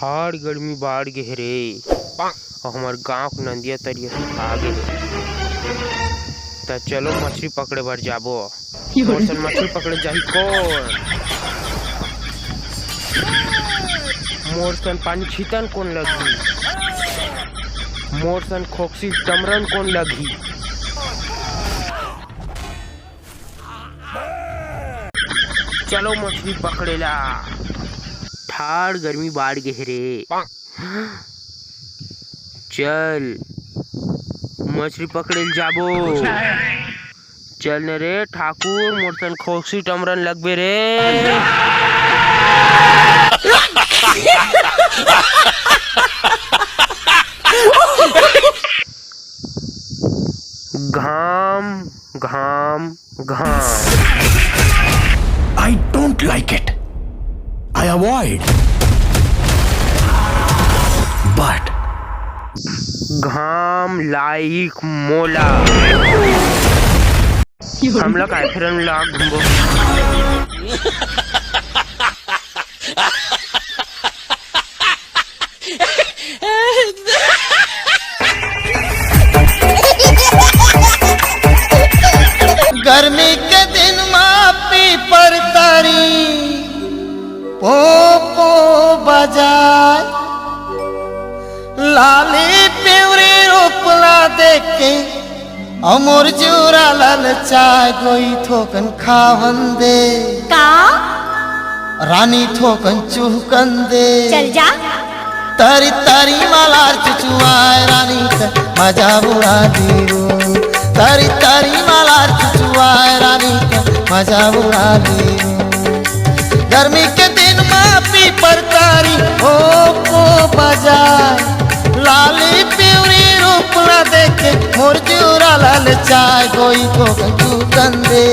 ठाड़ गर्मी बाढ़ गे रे और हमार गाँव के नदिया तरिया सुखा गे त चलो मछली पकड़े बर जाबो। मोर मछली पकड़े जाही कौन? मोर सन पानी छीतन कौन लगी? मोर सन खोक्सी टमरन कौन लगी? चलो मछली पकड़ेला। ठाड़ गर्मी बाढ़ गे रे चल मछली पकड़े जाबो। चल न रे ठाकुर, मोर सन खोक्सी टमरन लगबे रे। घाम घाम घाम। I don't like it. I avoid. But घाम लाइक मोला हमला काय फिरन लाग घुमबो। गर्मी के दिन मापी पर तारी पो बजाय लाली पिवरी रोपला देखे अमोर जूरा ललचाय गोई थोकन खावन दे का रानी थोकन चुहकन दे। चल जा तारी तारी मालार चुचुआय रानी का मजा बुरा दीरू। तारी तारी मालार चुचुआय रानी का मजा बुरा दीरू। गर्मी के दिन मापी पर तारी ओ बजाय लाली पिवरी रूपला देखे मोर जूरा ललचाय गोई थोकन चुहकन दे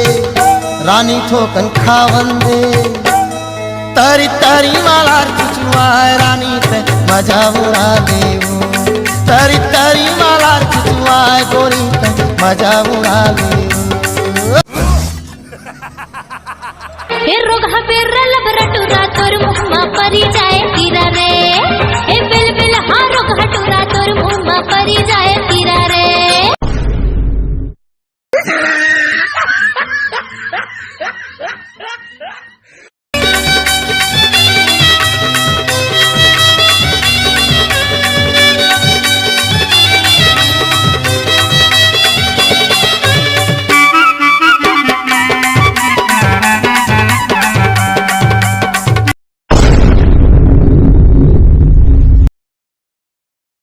रानी थोकन खावन दे। तारी तारी मालार चुचुआय रानी ते मजा बुरा देऊ। तारी तारी मालार चुचुआय गोरी ते मजा बुरा देऊ। फिर रोगा फिर लबरटुरा तोर मुहमा परी जाए तीरा रे। ए बिल बिल हाँ रोगा टुरा तोर मुहमा परी जाए तीरा रे।